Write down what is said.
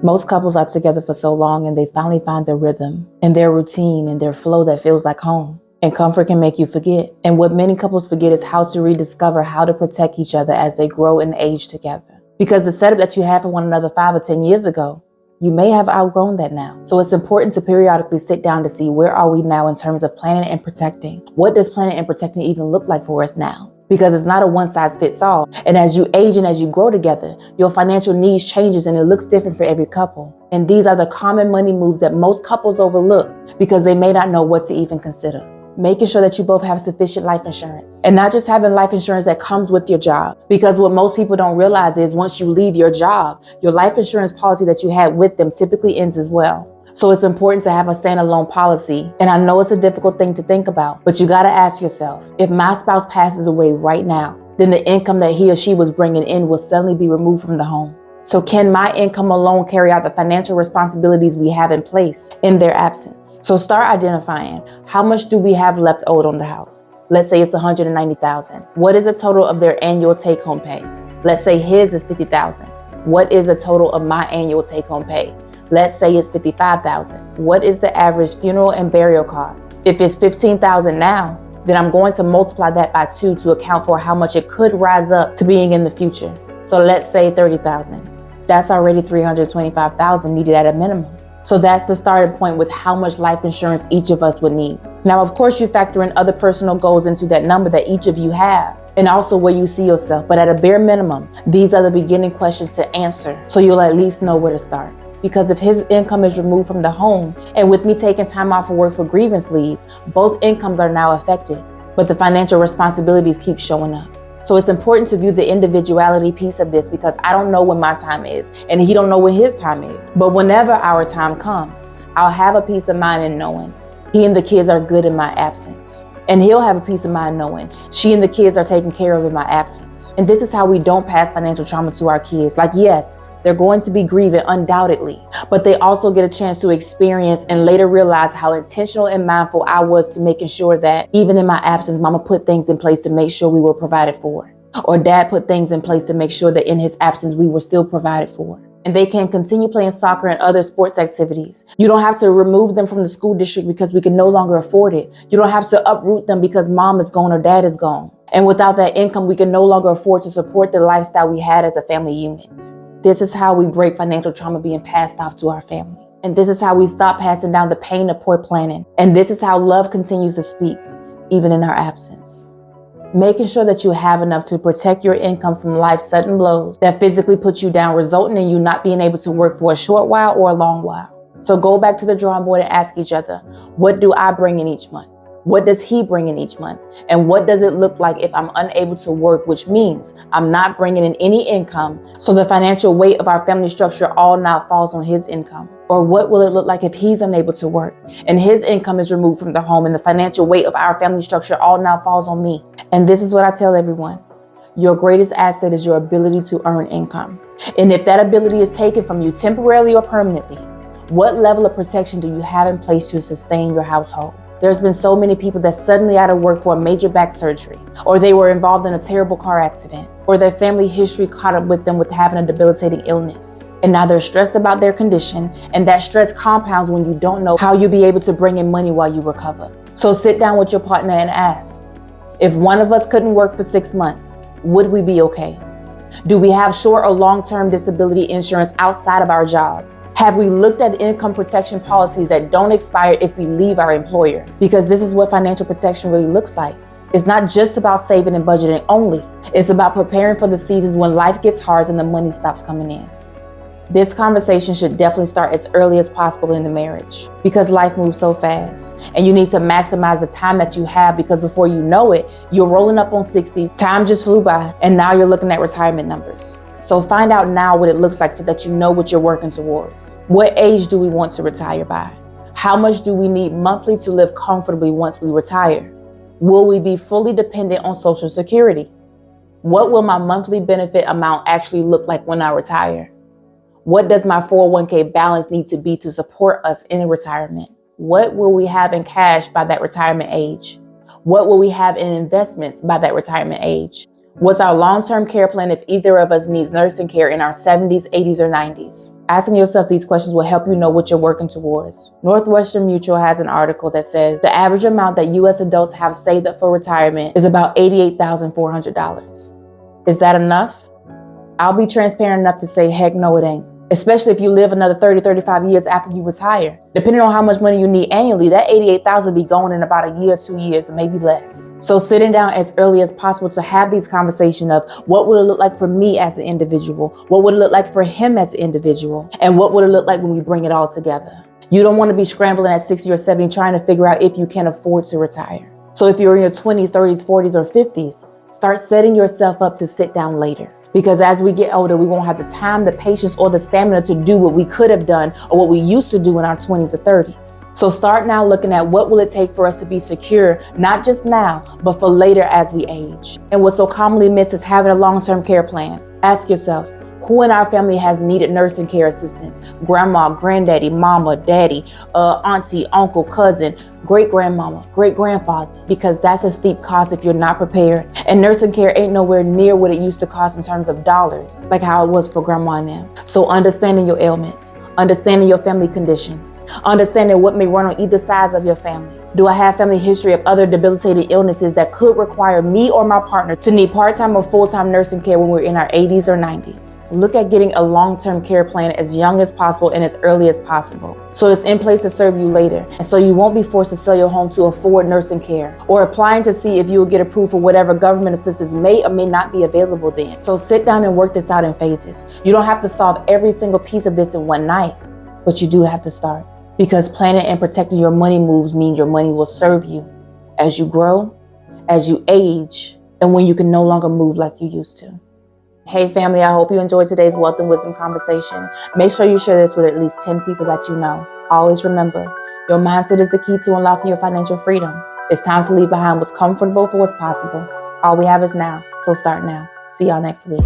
Most couples are together for so long and they finally find their rhythm and their routine and their flow that feels like home. And comfort can make you forget. And what many couples forget is how to rediscover how to protect each other as they grow and age together. Because the setup that you had for one another 5 or 10 years ago, you may have outgrown that now. So it's important to periodically sit down to see where are we now in terms of planning and protecting. What does planning and protecting even look like for us now? Because it's not a one-size-fits-all. And as you age and as you grow together, your financial needs changes and it looks different for every couple. And these are the common money moves that most couples overlook because they may not know what to even consider. Making sure that you both have sufficient life insurance, and not just having life insurance that comes with your job. Because what most people don't realize is once you leave your job, your life insurance policy that you had with them typically ends as well. So it's important to have a standalone policy. And I know it's a difficult thing to think about, but you got to ask yourself, if my spouse passes away right now, then the income that he or she was bringing in will suddenly be removed from the home. So can my income alone carry out the financial responsibilities we have in place in their absence? So start identifying, how much do we have left owed on the house? Let's say it's $190,000. What is the total of their annual take-home pay? Let's say his is $50,000. What is the total of my annual take-home pay? Let's say it's $55,000. What is the average funeral and burial cost? If it's $15,000 now, then I'm going to multiply that by 2 to account for how much it could rise up to being in the future. So let's say $30,000. That's already $325,000 needed at a minimum. So that's the starting point with how much life insurance each of us would need. Now, of course, you factor in other personal goals into that number that each of you have, and also where you see yourself. But at a bare minimum, these are the beginning questions to answer, so you'll at least know where to start. Because if his income is removed from the home, and with me taking time off of work for grievance leave, both incomes are now affected, but the financial responsibilities keep showing up. So it's important to view the individuality piece of this because I don't know when my time is and he don't know when his time is. But whenever our time comes, I'll have a peace of mind in knowing he and the kids are good in my absence. And he'll have a peace of mind knowing she and the kids are taken care of in my absence. And this is how we don't pass financial trauma to our kids. Like, yes, they're going to be grieving undoubtedly, but they also get a chance to experience and later realize how intentional and mindful I was to making sure that even in my absence, mama put things in place to make sure we were provided for. Or dad put things in place to make sure that in his absence, we were still provided for. And they can continue playing soccer and other sports activities. You don't have to remove them from the school district because we can no longer afford it. You don't have to uproot them because mom is gone or dad is gone. And without that income, we can no longer afford to support the lifestyle we had as a family unit. This is how we break financial trauma being passed off to our family. And this is how we stop passing down the pain of poor planning. And this is how love continues to speak, even in our absence. Making sure that you have enough to protect your income from life's sudden blows that physically put you down, resulting in you not being able to work for a short while or a long while. So go back to the drawing board and ask each other, what do I bring in each month? What does he bring in each month? And what does it look like if I'm unable to work, which means I'm not bringing in any income, so the financial weight of our family structure all now falls on his income? Or what will it look like if he's unable to work and his income is removed from the home and the financial weight of our family structure all now falls on me? And this is what I tell everyone. Your greatest asset is your ability to earn income. And if that ability is taken from you temporarily or permanently, what level of protection do you have in place to sustain your household? There's been so many people that's suddenly out of work for a major back surgery, or they were involved in a terrible car accident, or their family history caught up with them with having a debilitating illness. And now they're stressed about their condition, and that stress compounds when you don't know how you'll be able to bring in money while you recover. So sit down with your partner and ask, if one of us couldn't work for 6 months, would we be okay? Do we have short or long-term disability insurance outside of our job? Have we looked at income protection policies that don't expire if we leave our employer? Because this is what financial protection really looks like. It's not just about saving and budgeting only. It's about preparing for the seasons when life gets hard and the money stops coming in. This conversation should definitely start as early as possible in the marriage because life moves so fast and you need to maximize the time that you have because before you know it, you're rolling up on 60, time just flew by, and now you're looking at retirement numbers. So find out now what it looks like so that you know what you're working towards. What age do we want to retire by? How much do we need monthly to live comfortably once we retire? Will we be fully dependent on Social Security? What will my monthly benefit amount actually look like when I retire? What does my 401k balance need to be to support us in retirement? What will we have in cash by that retirement age? What will we have in investments by that retirement age? What's our long-term care plan if either of us needs nursing care in our 70s, 80s, or 90s? Asking yourself these questions will help you know what you're working towards. Northwestern Mutual has an article that says the average amount that U.S. adults have saved up for retirement is about $88,400. Is that enough? I'll be transparent enough to say, heck no, it ain't. Especially if you live another 30, 35 years after you retire. Depending on how much money you need annually, that $88,000 will be going in about a year, 2 years, maybe less. So sitting down as early as possible to have these conversations of what would it look like for me as an individual? What would it look like for him as an individual? And what would it look like when we bring it all together? You don't want to be scrambling at 60 or 70 trying to figure out if you can afford to retire. So if you're in your 20s, 30s, 40s, or 50s, start setting yourself up to sit down later. Because as we get older, we won't have the time, the patience, or the stamina to do what we could have done or what we used to do in our 20s or 30s. So start now looking at what will it take for us to be secure, not just now, but for later as we age. And what's so commonly missed is having a long-term care plan. Ask yourself, who in our family has needed nursing care assistance? Grandma, granddaddy, mama, daddy, auntie, uncle, cousin, great-grandmama, great-grandfather, because that's a steep cost if you're not prepared. And nursing care ain't nowhere near what it used to cost in terms of dollars, like how it was for grandma and them. So understanding your ailments, understanding your family conditions, understanding what may run on either sides of your family. Do I have family history of other debilitating illnesses that could require me or my partner to need part-time or full-time nursing care when we're in our 80s or 90s? Look at getting a long-term care plan as young as possible and as early as possible, so it's in place to serve you later, and so you won't be forced to sell your home to afford nursing care or applying to see if you will get approved for whatever government assistance may or may not be available then. So sit down and work this out in phases. You don't have to solve every single piece of this in one night, but you do have to start. Because planning and protecting your money moves mean your money will serve you as you grow, as you age, and when you can no longer move like you used to. Hey family, I hope you enjoyed today's Wealth and Wisdom conversation. Make sure you share this with at least 10 people that you know. Always remember, your mindset is the key to unlocking your financial freedom. It's time to leave behind what's comfortable for what's possible. All we have is now, so start now. See y'all next week.